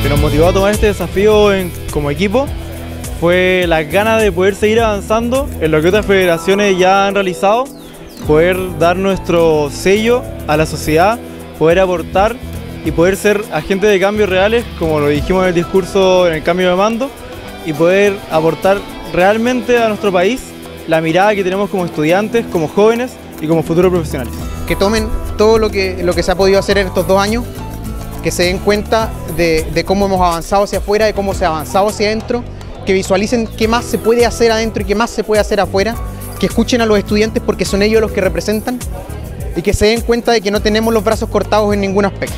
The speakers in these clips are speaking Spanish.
Nos motivó a tomar este desafío como equipo fue las ganas de poder seguir avanzando en lo que otras federaciones ya han realizado, poder dar nuestro sello a la sociedad, poder aportar y poder ser agentes de cambio reales, como lo dijimos en el discurso en el cambio de mando, y poder aportar realmente a nuestro país la mirada que tenemos como estudiantes, como jóvenes y como futuros profesionales. Que tomen todo lo que se ha podido hacer en estos 2 años, que se den cuenta de cómo hemos avanzado hacia afuera, de cómo se ha avanzado hacia adentro, que visualicen qué más se puede hacer adentro y qué más se puede hacer afuera, que escuchen a los estudiantes porque son ellos los que representan y que se den cuenta de que no tenemos los brazos cortados en ningún aspecto,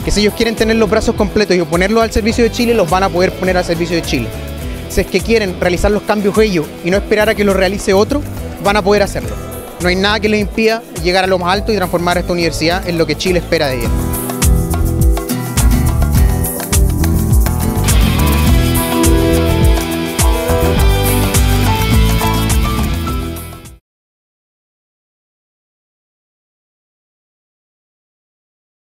que si ellos quieren tener los brazos completos y ponerlos al servicio de Chile, los van a poder poner al servicio de Chile. Si es que quieren realizar los cambios ellos y no esperar a que los realice otro, van a poder hacerlo. No hay nada que les impida llegar a lo más alto y transformar esta universidad en lo que Chile espera de ella.